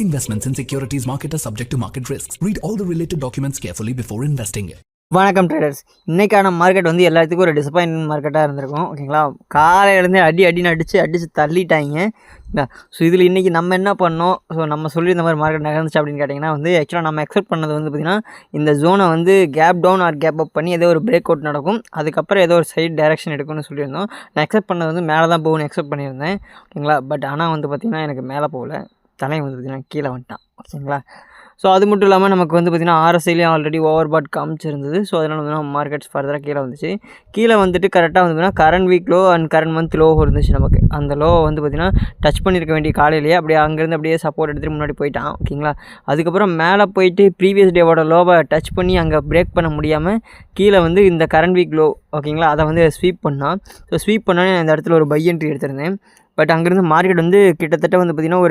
Investments in securities market are subject to market risks. Read all the related documents carefully before investing. வணக்கம் traders. இன்றைக்கான market வந்து எல்லாத்துக்கும் ஒரு disappointment மார்க்கெட்டாக இருந்திருக்கும். ஓகேங்களா, காலையிலேருந்தே அடிச்சு தள்ளிட்டாங்க. ஸோ இதில் இன்றைக்கி நம்ம என்ன பண்ணோம், ஸோ நம்ம சொல்லியிருந்த மாதிரி மார்க்கெட் நகர்ந்துச்சு அப்படின்னு கேட்டிங்கன்னா வந்து ஆக்சுவலாக நம்ம எக்ஸ்பெக்ட் பண்ணது வந்து பார்த்திங்கன்னா இந்த ஜோனை வந்து cap down or cap up பண்ணி ஏதோ ஒரு பிரேக் அவுட் நடக்கும், அதுக்கப்புறம் ஏதோ ஒரு சைட் டைரக்ஷன் எடுக்கும்னு சொல்லியிருந்தோம். நான் எக்ஸ்பெக்ட் பண்ணது வந்து மேலே தான் போகும்னு எக்ஸ்பெக்ட் பண்ணியிருந்தேன். ஓகேங்களா, பட் ஆனால் வந்து பார்த்திங்கன்னா எனக்கு மேலே போகல, தலையை வந்து பார்த்திங்கன்னா கீழே வந்துட்டான். ஓகேங்களா, ஸோ அது மட்டும் இல்லாமல் நமக்கு வந்து பார்த்திங்கன்னா ஆர்எஸ்ஐலேயும் ஆல்ரெடி ஓவர் பாட் காமிச்சிருந்தது. ஸோ அதனால் வந்து நம்ம மார்க்கெட்ஸ் ஃபர்தராக கீழே வந்துச்சு. கீழே வந்துட்டு கரெக்டாக வந்து பார்த்திங்கன்னா current week low and current month low இருந்துச்சு. நமக்கு அந்த லோ வந்து பார்த்திங்கன்னா டச் பண்ணியிருக்க வேண்டிய காலையிலேயே அப்படியே அங்கேருந்து அப்படியே சப்போர்ட் எடுத்துகிட்டு முன்னாடி போயிட்டான். ஓகேங்களா, அதுக்கப்புறம் மேலே போயிட்டு ப்ரீவியஸ் டேவோட லோவை டச் பண்ணி அங்கே பிரேக் பண்ண முடியாமல் கீழே வந்து இந்த கரண்ட் வீக் லோ ஓகேங்களா அதை வந்து ஸ்வீப் பண்ணான். ஸோ ஸ்வீப் பண்ணோன்னே இந்த இடத்துல ஒரு பை என்ட்ரி எடுத்திருந்தேன். பட் அங்கேருந்து மார்க்கெட் வந்து கிட்டத்தட்ட வந்து பார்த்திங்கன்னா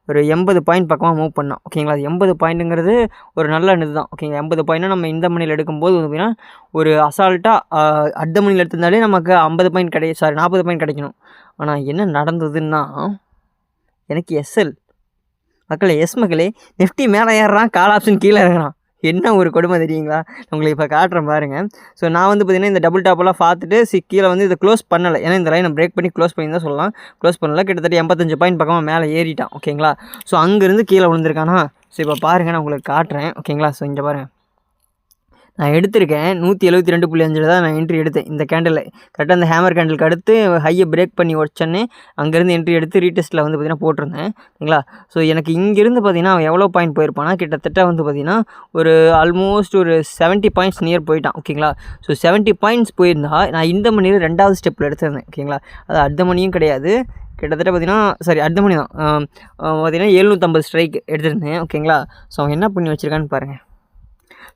ஒரு 80 பாயிண்ட் பக்கமாக மூவ் பண்ணோம். ஓகேங்களா, அது 80 பாயிண்ட்டுங்கிறது ஒரு நல்ல இது தான். ஓகேங்களா, 80 பாயிண்ட்னா நம்ம இந்த மணியில் எடுக்கும்போது வந்து பார்த்திங்கன்னா ஒரு அசால்ட்டாக அடுத்த மணியில் எடுத்திருந்தாலே நமக்கு 50 பாயிண்ட் 40 பாயிண்ட் கிடைக்கணும். ஆனால் என்ன நடந்ததுன்னா எனக்கு எஸ்எல் மக்களே, மக்களே நிஃப்டி மேலே ஏறுறான், கால் ஆப்ஷன் கீழே இறங்குறான். என்ன ஒரு கொடுமை தெரியுங்களா, உங்களுக்கு இப்போ காட்டுறேன் பாருங்கள். ஸோ நான் வந்து பார்த்திங்கன்னா இந்த டபுள் டாப்பெல்லாம் பார்த்துட்டு கீழே வந்து இதை க்ளோஸ் பண்ணலை, ஏன்னா இந்த லைனை பிரேக் பண்ணி க்ளோஸ் பண்ணி தான் சொல்லலாம். க்ளோஸ் பண்ணல, கிட்டத்தட்ட 85 பாயிண்ட் பக்கமாக மேலே ஏறிட்டான். ஓகேங்களா, ஸோ அங்கேருந்து கீழே விழுந்திருக்கானா. ஸோ இப்போ பாருங்கள், நான் உங்களுக்கு காட்டுறேன். ஓகேங்களா, ஸோ இங்கே பாருங்கள், நான் எடுத்திருக்கேன் 172.5 தான் நான் என்ட்ரி எடுத்தேன். இந்த கேண்டில் கரெக்டாக அந்த ஹேமர் கேண்டிலுக்கு அடுத்து ஹையை பிரேக் பண்ணி உடச்சோன்னே அங்கேருந்து என்ட்ரி எடுத்து ரீடெஸ்ட்டில் வந்து பார்த்திங்கன்னா போட்டிருந்தேன். ஓகேங்களா, ஸோ எனக்கு இங்கேருந்து பார்த்திங்கன்னா அவன் எவ்வளோ பாயிண்ட் போயிருப்பானா, கிட்டத்தட்ட வந்து பார்த்திங்கன்னா ஒரு ஆல்மோஸ்ட் ஒரு 70 பாயிண்ட்ஸ் நியர் போயிட்டான். ஓகேங்களா, ஸோ 70 பாயிண்ட்ஸ் போயிருந்தா நான் இந்த மணியில் 2வது ஸ்டெப்பில் எடுத்திருந்தேன். ஓகேங்களா, அது அடுத்த மணியும் கிடையாது, கிட்டத்தட்ட பார்த்திங்கன்னா அடுத்த மணி தான் பார்த்திங்கன்னா 750 ஸ்ட்ரைக் எடுத்திருந்தேன். ஓகேங்களா, ஸோ அவன் என்ன பண்ணி வச்சுருக்கான்னு பாருங்கள்.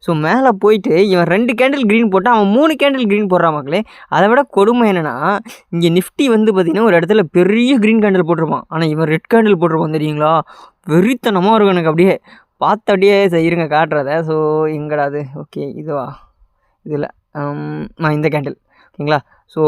ஸோ மேலே போயிட்டு இவன் 2 கேண்டில் க்ரீன் போட்டால் அவன் 3 கேண்டில் க்ரீன் போடுறான் மக்களே. அதை விட கொடுமை என்னென்னா, இங்கே நிஃப்டி வந்து பார்த்திங்கன்னா ஒரு இடத்துல பெரிய க்ரீன் கேண்டில் போட்டிருப்பான், ஆனால் இவன் ரெட் கேண்டில் போட்டிருப்பான் தெரியுங்களா. வெறித்தனமாக இருக்கும் எனக்கு. அப்படியே பார்த்து அப்படியே இருங்க காட்டுறத. ஸோ எங்கடா அது, ஓகே இதுவா, இதில் இந்த கேண்டில். ஓகேங்களா, ஸோ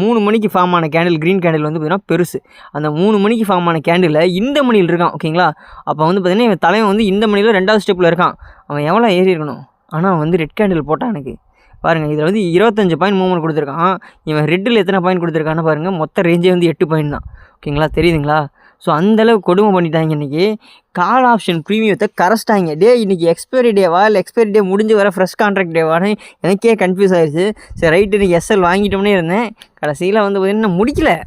3 மணிக்கு ஃபார்ம் ஆன கேண்டில் க்ரீன் கேண்டில் வந்து பார்த்திங்கன்னா பெருசு. அந்த 3 மணிக்கு ஃபார்ம் ஆன கேண்டில் இந்த மணியில் இருக்கான். ஓகேங்களா, அப்போ வந்து பார்த்திங்கன்னா இவன் தலைவன் வந்து இந்த மணியில் 2வது ஸ்டெப்பில் இருக்கான். அவன் எவ்வளோ ஏறி இருக்கணும், ஆனால் வந்து ரெட் கேண்டில் போட்டான் எனக்கு. பாருங்கள், இதில் வந்து 25 பாயிண்ட் மூவ்மெண்ட் கொடுத்துருக்கான். இவன் ரெட்டில் எத்தனை பாயிண்ட் கொடுத்துருக்கான்னு பாருங்கள். மொத்த ரேஞ்சே வந்து 8 பாயிண்ட் தான். ஓகேங்களா, தெரியுதுங்களா. ஸோ அந்தளவுக்கு கொடுமை பண்ணிட்டாங்க. இன்றைக்கி கால் ஆப்ஷன் ப்ரீமியத்தை கரைச்சிட்டாங்க. இன்றைக்கி எக்ஸ்பைரி டேவா இல்லை எக்ஸ்பைரி டே முடிஞ்சு வர ஃப்ரெஷ் கான்ட்ராக்ட் டேவான்னு எனக்கே கன்ஃபியூஸ் ஆகிடுச்சு. சரி ரைட்டு, இன்றைக்கி எஸ்எல் வாங்கிட்டோம்னே இருந்தேன். கடைசியில் வந்து பார்த்திங்கன்னா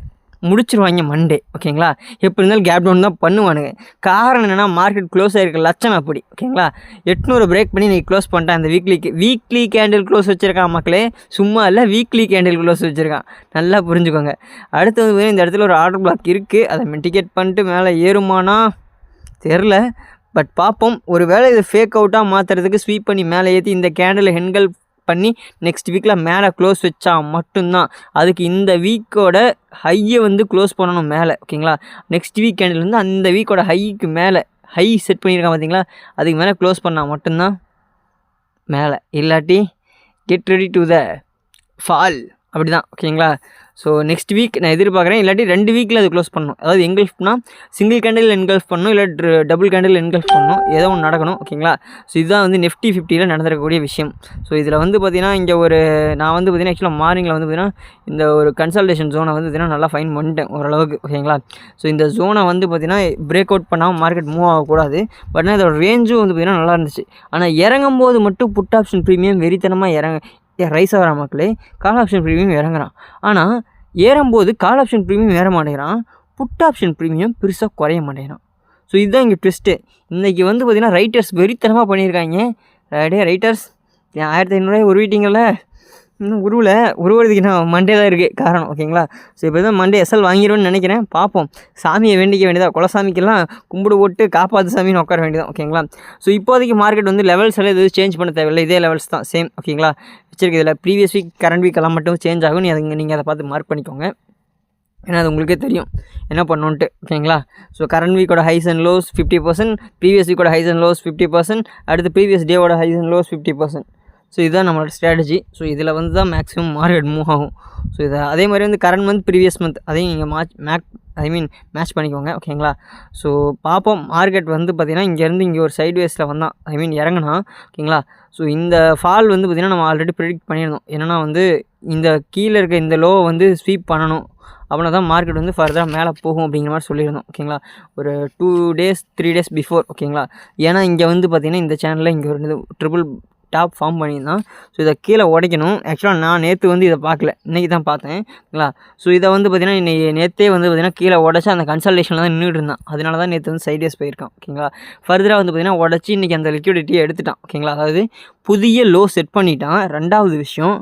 முடிச்சிருவாங்க மண்டே. ஓகேங்களா, எப்படி இருந்தாலும் கேப் டவுன் தான் பண்ணுவானுங்க. காரணம் என்னென்னா மார்க்கெட் க்ளோஸ் ஆகிருக்க லட்சணம் அப்படி. ஓகேங்களா, 800 பிரேக் பண்ணி நீ க்ளோஸ் பண்ணிட்டேன். அந்த வீக்லி கேண்டில் க்ளோஸ் வச்சுருக்கான் மக்களே, சும்மா இல்லை, வீக்லி கேண்டில் க்ளோஸ் வச்சுருக்கான். நல்லா புரிஞ்சுக்கோங்க. அடுத்து வந்து இந்த இடத்துல ஒரு ஆர்டர் பிளாக் இருக்குது, அதை மிட்டிகேட் பண்ணிட்டு மேலே ஏறுமானா தெரில, பட் பார்ப்போம். ஒரு வேளை இதை ஃபேக் அவுட்டாக மாற்றுறதுக்கு ஸ்வீப் பண்ணி மேலே ஏற்றி இந்த கேண்டில் ஹென்கல் பண்ணி நெக்ஸ்ட் வீக்கில் மேலே க்ளோஸ் வச்சா மட்டும்தான். அதுக்கு இந்த வீக்கோட ஹையை வந்து க்ளோஸ் பண்ணணும் மேலே. ஓகேங்களா, நெக்ஸ்ட் வீக் கேண்டில் வந்து அந்த வீக்கோட ஹைக்கு மேலே ஹை செட் பண்ணியிருக்கான் பார்த்தீங்களா, அதுக்கு மேலே க்ளோஸ் பண்ணால் மட்டும்தான் மேலே, இல்லாட்டி get ready to the fall அப்படி தான். ஓகேங்களா, ஸோ நெக்ஸ்ட் வீக் நான் எதிர்பார்க்குறேன், இல்லாட்டி 2 வீக்கில் அது க்ளோஸ் பண்ணணும். அதாவது என்கல்ஃப்னா சிங்கிள் கேண்டில் என்கல்ஃப் பண்ணணும், இல்லை டபுள் கேண்டில் என்கல்ஃப் பண்ணணும், ஏதோ ஒன்று நடக்கணும். ஓகேங்களா, ஸோ இதுதான் வந்து நிஃப்டி 50ல் நடந்திருக்கக்கூடிய விஷயம். ஸோ இதில் வந்து பார்த்திங்கன்னா இங்கே நான் வந்து பார்த்திங்கன்னா ஆக்சுவலாக மார்னிங்கில் வந்து பார்த்திங்கன்னா இந்த ஒரு கன்சல்டேஷன் ஜோனை வந்து பார்த்திங்கன்னா நல்லா ஃபைன் பண்ணிட்டேன் ஓரளவுக்கு. ஓகேங்களா, ஸோ இந்த ஜோனை வந்து பார்த்திங்கன்னா பிரேக் அவுட் பண்ணாமல் மார்க்கெட் மூவ் ஆகக்கூடாது. பட் ஆனால் இதோட ரேஞ்சும் வந்து பார்த்திங்கன்னா நல்லா இருந்துச்சு. ஆனால் இறங்கும் போது மட்டும் புட் ஆப்ஷன் ப்ரீமியம் வெறித்தனமாக ரைஸ் ஆகிற மக்களே, கால் ஆப்ஷன் ப்ரீமியம் இறங்குறான். ஆனால் ஏறும்போது கால் ஆப்ஷன் ப்ரீமியம் ஏற மாட்டேங்கிறான், புட் ஆப்ஷன் ப்ரீமியம் பெருசாக குறைய மாட்டேங்கிறான். ஸோ இதுதான் இங்கே ட்விஸ்ட்டு. இன்றைக்கி வந்து பார்த்திங்கன்னா ரைட்டர்ஸ் வெறித்தனமாக பண்ணியிருக்காங்க. ரைட்டர்ஸ் 1500 உருவிட்டிங்கள, இன்னும் உருவுறதுக்கு நான் மண்டே தான் இருக்குது காரணம். ஓகேங்களா, ஸோ இப்போ தான் மண்டே எஸ்எல் வாங்கிடுவேன்னு நினைக்கிறேன். பார்ப்போம். சாமியை வேண்டிக்க வேண்டியதா, குலசாமிக்கெல்லாம் கும்பிடு போட்டு காப்பாற்று சாமின்னு உட்கார வேண்டியதான். ஓகேங்களா, ஸோ இப்போதைக்கு மார்க்கெட் வந்து லெவல்ஸ் எல்லாம் எதுவும் சேஞ்ச் பண்ண தேவையில்லை, இதே லெவல்ஸ் தான் சேம். ஓகேங்களா, வச்சிருக்கு. இதில் ப்ரீவியஸ் வீக் கரண்ட் வீக் எல்லாம் மட்டும் சேஞ்ச் ஆகும். நீங்கள் அதை பார்த்து மார்க் பண்ணிக்கோங்க, ஏன்னா அது உங்களுக்கே தெரியும் என்ன பண்ணணுன்ட்டு. ஓகேங்களா, ஸோ கரண்ட் வீக்கோட ஹைஸ் அண்ட் லோஸ் 50%, ப்ரீவியஸ் வீக்கோட ஹைஸ் அண்ட் லோஸ் 50%, அடுத்து ப்ரீவியஸ் டேவோட ஹைஸ் அண்ட் லோஸ் 50%. ஸோ இதுதான் நம்மளோட ஸ்ட்ராட்டஜி. ஸோ இதில் வந்து தான் மேக்ஸிமம் மார்க்கெட் மூவ் ஆகும். ஸோ இதை அதே மாதிரி வந்து கரண்ட் மந்த் ப்ரீவியஸ் மந்த் அதையும் நீங்கள் மேட்ச் பண்ணிக்கோங்க. ஓகேங்களா? ஸோ பார்ப்போம். மார்க்கெட் வந்து பார்த்திங்கன்னா இங்கேருந்து இங்கே ஒரு சைட்வேஸில் வந்தான் இறங்கினா. ஓகேங்களா? ஸோ இந்த ஃபால் வந்து பார்த்திங்கன்னா நம்ம ஆல்ரெடி ப்ரிடிக்ட் பண்ணியிருந்தோம். என்னென்னா வந்து இந்த கீழே இருக்க இந்த லோவை வந்து ஸ்வீப் பண்ணணும், அப்படின்னா தான் மார்க்கெட் வந்து ஃபர்தராக மேலே போகும் அப்படிங்கிற மாதிரி சொல்லியிருந்தோம். ஓகேங்களா? ஒரு 2 days 3 days பிஃபோர். ஓகேங்களா? ஏன்னா இங்கே வந்து பார்த்திங்கன்னா இந்த சேனலில் இங்கே ஒரு ட்ரிபிள் டாப் ஃபார்ம் பண்ணியிருந்தான். ஸோ இதை கீழே உடைக்கணும். ஆக்சுவலாக நான் நேற்று வந்து இதை பார்க்கல, இன்றைக்கி தான் பார்த்தேன். ஓகேங்களா? ஸோ இதை வந்து பார்த்திங்கன்னா இன்றைக்கி நேற்றே வந்து பார்த்திங்கன்னா கீழே உடச்சி அந்த கன்சல்டேஷனில் தான் நின்றுட்டு இருந்தான். அதனால தான் நேற்று வந்து சைடேஸ் போயிருக்கான். ஓகேங்களா? ஃபர்தராக வந்து பார்த்திங்கன்னா உடச்சி இன்றைக்கி அந்த லிக்விடிட்டியை எடுத்துட்டான். ஓகேங்களா? அதாவது புதிய லோ செட் பண்ணிட்டான். ரெண்டாவது விஷயம்,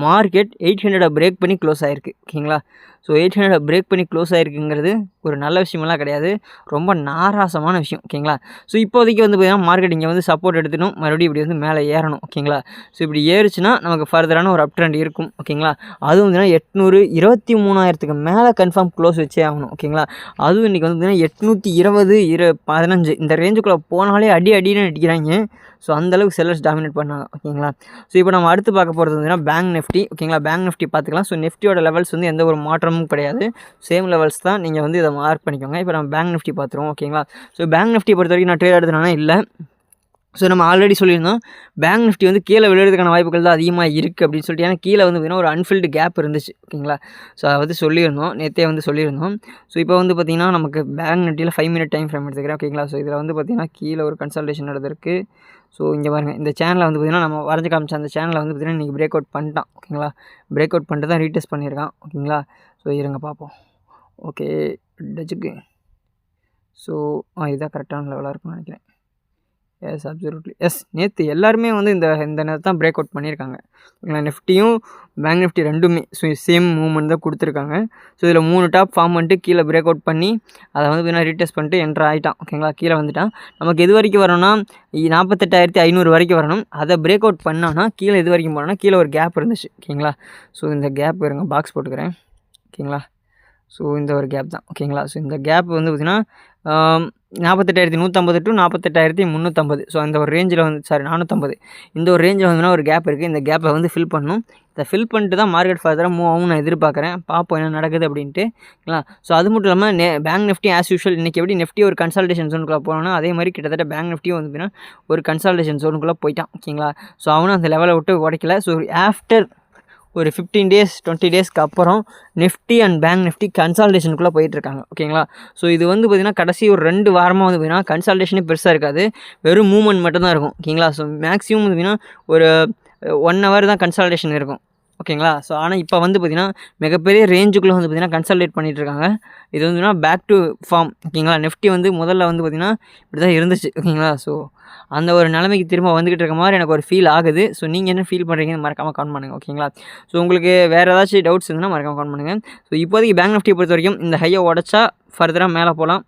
மார்க்கெட் 800 பிரேக் பண்ணி க்ளோஸ் ஆகிருக்கு. ஓகேங்களா? ஸோ 800 பிரேக் பண்ணி க்ளோஸ் ஆகிருக்குங்கிறது ஒரு நல்ல விஷயமெல்லாம் கிடையாது, ரொம்ப நாராசமான விஷயம். ஓகேங்களா? ஸோ இப்போதைக்கு வந்து பார்த்திங்கன்னா மார்க்கெட் இங்கே வந்து சப்போர்ட் எடுத்துணும், மறுபடியும் இப்படி வந்து மேலே ஏறணும். ஓகேங்களா? ஸோ இப்படி ஏறுச்சுன்னா நமக்கு ஃபர்தரான ஒரு அப் ட்ரெண்ட் இருக்கும். ஓகேங்களா? அதுவும் வந்து 823,000க்கு மேலே கன்ஃபார்ம் க்ளோஸ் வச்சே ஆகணும். ஓகேங்களா? அதுவும் இன்றைக்கி வந்து பார்த்திங்கன்னா 820 15 இந்த ரேஞ்சுக்குள்ளே போனாலே அடின்னு அடிக்கிறாங்க. ஸோ அந்தளவுக்கு செல்லர்ஸ் டாமினேட் பண்ணாங்க. ஓகேங்களா? ஸோ இப்போ நம்ம அடுத்து பார்க்க போகிறது வந்துன்னா பேங்க் நிஃப்டி. ஓகேங்களா? பேங்க் நிஃப்டி பார்த்துக்கலாம். ஸோ நிஃப்டியோட லெவல்ஸ் வந்து எந்த ஒரு மாற்றமும் கிடையாது, சேம் லெவல்ஸ் தான். நீங்கள் வந்து இதை மார்க் பண்ணிக்கோங்க. இப்போ நம்ம பேங்க் நிஃப்டி பார்த்துருவோம். ஓகேங்களா? ஸோ பேங்க் நிஃப்டி பொறுத்த வரைக்கும் நான் ட்ரேட் எடுத்துனா இல்லை. ஸோ நம்ம ஆல்ரெடி சொல்லியிருந்தோம் பேங்க் நிஃப்டி வந்து கீழே விழுறதுக்கான வாய்ப்புகள் தான் அதிகமாக இருக்குது அப்படின்னு சொல்லிட்டு. ஏன்னா கீழே வந்து பார்த்திங்கன்னா ஒரு அன்ஃபில்டு கேப் இருந்துச்சு. ஓகேங்களா? ஸோ அதை வந்து சொல்லியிருந்தோம், நேற்றே வந்து சொல்லியிருந்தோம். ஸோ இப்போ வந்து பார்த்திங்கன்னா நமக்கு பேங்க் நிஃப்டியில் 5 minute டைம் ஃப்ரேம் எடுத்துக்கிறேன். ஓகேங்களா? ஸோ இதில் வந்து பார்த்திங்கன்னா கீழே ஒரு கன்சல்டேஷன் நடந்திருக்கு. ஸோ இங்கே பாருங்கள், இந்த சேனலில் வந்து பார்த்திங்கன்னா நம்ம வரைஞ்சி காமிச்ச அந்த சேனலில் வந்து பார்த்திங்கன்னா இன்றைக்கி பிரேக் அவுட் பண்ணிட்டான். ஓகேங்களா? பிரேக் அவுட் பண்ணிட்டு தான் ரீடெஸ்ட் பண்ணியிருக்கான். ஓகேங்களா? ஸோ இருங்க பார்ப்போம். ஓகே டச்சுக்கு. ஸோ இதுதான் கரெக்டான லெவலாக இருக்கும்னு நினைக்கிறேன். Yes absolutely S. நேற்று எல்லாருமே வந்து இந்த நேரத்தை தான் பிரேக் அவுட் பண்ணியிருக்காங்க. ஓகேங்களா? நிஃப்டியும் பேங்க் நிஃப்டி ரெண்டுமே சேம் மூவ்மெண்ட் தான் கொடுத்துருக்காங்க. ஸோ இதில் 3 டாப் ஃபார்ம் பண்ணிட்டு கீழே பிரேக் அவுட் பண்ணி அதை வந்து பார்த்தீங்கன்னா ரீடெஸ்ட் பண்ணிட்டு என்ட்ரு ஆகிட்டான். ஓகேங்களா? கீழே வந்துட்டான். நமக்கு எது வரைக்கும் வரணும்னா 48,500 வரைக்கும் வரணும். அதை பிரேக் அவுட் பண்ணோன்னா கீழே எது வரைக்கும் போனோன்னா கீழே ஒரு கேப் இருந்துச்சு. ஓகேங்களா? ஸோ இந்த கேப் இருங்க பாக்ஸ் போட்டுக்கிறேன். ஓகேங்களா? ஸோ இந்த ஒரு கேப் தான். ஓகேங்களா? ஸோ இந்த கேப் வந்து பார்த்திங்கன்னா 48,150 to 48,350. ஸோ அந்த ஒரு ரேஞ்சில் வந்து 450 இந்த ஒரு ரேஞ்சில் வந்துன்னா ஒரு கேப் இருக்குது. இந்த கேப்பை வந்து ஃபில் பண்ணணும். இதை ஃபில் பண்ணிட்டு தான் மார்க்கெட் ஃபர்தராக மூவ் ஆகும் நான் எதிர்பார்க்குறேன். பார்ப்போம் என்ன நடக்குது அப்படின்ட்டு. ஓகேங்களா? ஸோ அது மட்டும் இல்லாமல் பேங்க் நிஃப்டி ஆஸ் யூஷுவல் இன்றைக்கி எப்படி நிஃப்டி ஒரு கன்சல்டேஷன் ஜோனுக்குள்ளே போனோன்னா அதே மாதிரி கிட்டத்தட்ட பேங்க் நிஃப்டியும் வந்து பார்த்திங்கன்னா ஒரு கன்சல்டேஷன் ஜோனுக்குள்ளே போயிட்டான். ஓகேங்களா? ஸோ அவனும் அந்த லெவலை விட்டு உடைக்கல. ஸோ ஆஃப்டர் ஒரு 15 days 20 daysக்கு அப்புறம் நிஃப்டி அண்ட் பேங்க் நிஃப்டி கன்சால்டேஷனுக்குள்ளே போயிட்டுருக்காங்க. ஓகேங்களா? ஸோ இது வந்து பார்த்திங்கன்னா கடைசி ஒரு 2 வாரமாக வந்து பார்த்திங்கன்னா கன்சால்டேஷனே பெருசாக இருக்காது, வெறும் மூவ்மெண்ட் மட்டும்தான் இருக்கும். ஓகேங்களா? ஸோ மேக்ஸிமம் வந்து பார்த்திங்கன்னா ஒரு 1 hour தான் கன்சால்டேஷன் இருக்கும். ஓகேங்களா? ஸோ ஆனால் இப்போ வந்து பார்த்திங்கன்னா மிகப்பெரிய ரேஞ்சுக்குள்ளே வந்து பார்த்திங்கன்னா கன்சல்டேட் பண்ணிகிட்டு இருக்காங்க. இது வந்து பேக் டு ஃபார்ம். ஓகேங்களா? நிஃப்டி வந்து முதல்ல வந்து பார்த்திங்கன்னா இப்படி தான் இருந்துச்சு. ஓகேங்களா? ஸோ அந்த ஒரு நிலைமைக்கு திரும்ப வந்துக்கிட்டு இருக்க மாதிரி எனக்கு ஒரு ஃபீல் ஆகுது. ஸோ நீங்கள் என்ன ஃபீல் பண்ணுறீங்கன்னு மறக்காமல் கமெண்ட் பண்ணுங்கள். ஓகேங்களா? ஸோ உங்களுக்கு வேறு ஏதாச்சும் டவுட்ஸ் இருந்ததுன்னா மறக்காமல் கமெண்ட் பண்ணுங்கள். ஸோ இப்போதைக்கு பேங்க் நிஃப்டியை பொறுத்த வரைக்கும் இந்த ஹையை உடச்சா ஃபர்தராக மேலே போகலாம்,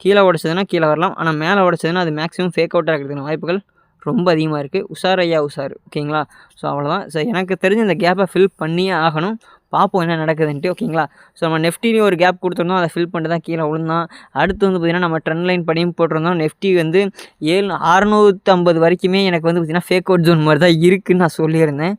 கீழே உடச்சதுன்னா கீழே வரலாம். ஆனால் மேலே உடச்சதுன்னா அது மேக்ஸிமம் ஃபேக் அவுட்டாக இருக்கிறதுக்கான வாய்ப்புகள் ரொம்ப அதிகமாக இருக்குது. உஷார் ஐயா உஷார். ஓகேங்களா? ஸோ அவ்வளோதான். ஸோ எனக்கு தெரிஞ்ச இந்த கேப்பை ஃபில் பண்ணியே ஆகணும். பார்ப்போம் என்ன நடக்குதுன்ட்டு. ஓகேங்களா? ஸோ நம்ம நெஃப்டிலையும் ஒரு கேப் கொடுத்துருந்தோம், அதை ஃபில் பண்ணிட்டு தான் கீழே விழுந்தான். அடுத்து வந்து பார்த்திங்கன்னா நம்ம ட்ரெண்ட் லைன் படியும் போட்டிருந்தோம். நெஃப்டி வந்து 650 வரைக்குமே எனக்கு வந்து பார்த்திங்கன்னா ஃபேக் அவுட் ஜோன் மாதிரி தான் இருக்குதுன்னு நான் சொல்லியிருந்தேன்.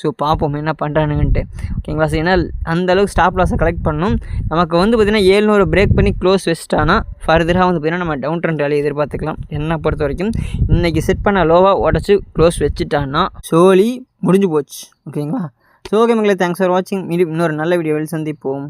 ஸோ பார்ப்போம் என்ன பண்ணுறானுங்கன்ட்டு. ஓகேங்களா? ஸோ ஏன்னா அந்தளவுக்கு ஸ்டாப் லாஸை கலெக்ட் பண்ணணும். நமக்கு வந்து பார்த்திங்கன்னா 700 பிரேக் பண்ணி க்ளோஸ் வச்சுட்டானா ஃபர்தராக வந்து பார்த்திங்கன்னா நம்ம டவுன் ட்ரெண்ட் வேலையை எதிர்பார்த்துக்கலாம். என்னை பொறுத்த வரைக்கும் இன்றைக்கி செட் பண்ண லோவாக உடச்சி க்ளோஸ் வச்சுட்டான்னா சோலி முடிஞ்சு போச்சு. ஓகேங்களா? ஸோ ஓகே மக்களே, தேங்க்ஸ் ஃபார் வாட்சிங். இன்னொரு நல்ல வீடியோவில் சந்திப்போம்.